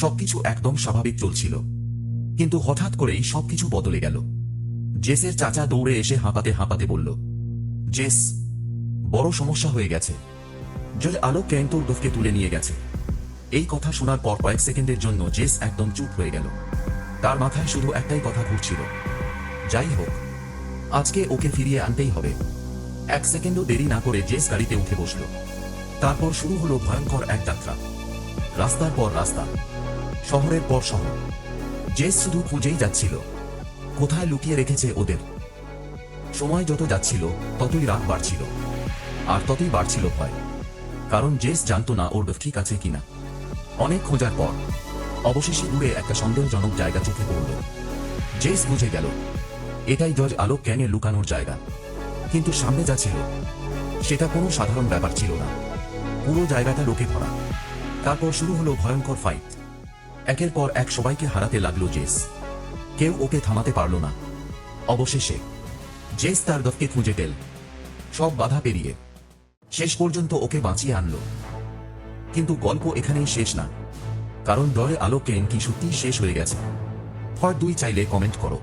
সবকিছু একদম স্বাভাবিক চলছিল, কিন্তু হঠাৎ করেই সবকিছু বদলে গেল। জেসের চাচা দৌড়ে এসে হাঁপাতে হাঁপাতে বলল, জেস, বড় সমস্যা হয়ে গেছে। জল আলো ক্যান তোর দোফকে তুলে নিয়ে গেছে। এই কথা শোনার পর কয়েক সেকেন্ডের জন্য জেস একদম চুপ হয়ে গেল। তার মাথায় শুধু একটাই কথা ঘুরছিল, যাই হোক, আজকে ওকে ফিরিয়ে আনতেই হবে। এক সেকেন্ডও দেরি না করে জেস গাড়িতে উঠে বসল। তারপর শুরু হলো ভয়ঙ্কর এক যাত্রা। রাস্তার পর রাস্তা, শহরের পর শহর। জেস শুধু খুঁজেই যাচ্ছিল, কোথায় লুকিয়ে রেখেছে ওদের। সময় যত যাচ্ছিল ততই রাত বাড়ছিল, আর ততই বাড়ছিল ভয়। কারণ জেস জানতো না ওর ঠিক আছে কিনা। অনেক খোঁজার পর অবশেষে দূরে একটা সন্দেহজনক জায়গা চোখে পড়ল। জেস বুঝে গেল এটাই জজ আলোক ক্যানে লুকানোর জায়গা। কিন্তু সামনে যা ছিল সেটা কোনো সাধারণ ব্যাপার ছিল না। পুরো জায়গাটা লোকে ভরা। তারপর শুরু হলো ভয়ঙ্কর ফাইট। একের পর এক সবাইকে হারাতে লাগলো জেস। কেউ ওকে থামাতে পারল না। অবশেষে জেস তার দফকে খুঁজে পেল, সব বাধা পেরিয়ে শেষ পর্যন্ত ওকে বাঁচিয়ে আনলো। কিন্তু গল্প এখানেই শেষ না, কারণ জয় আলো ক্যান কি সত্যিই শেষ হয়ে গেছে? হয় 2 চাইলে কমেন্ট করো।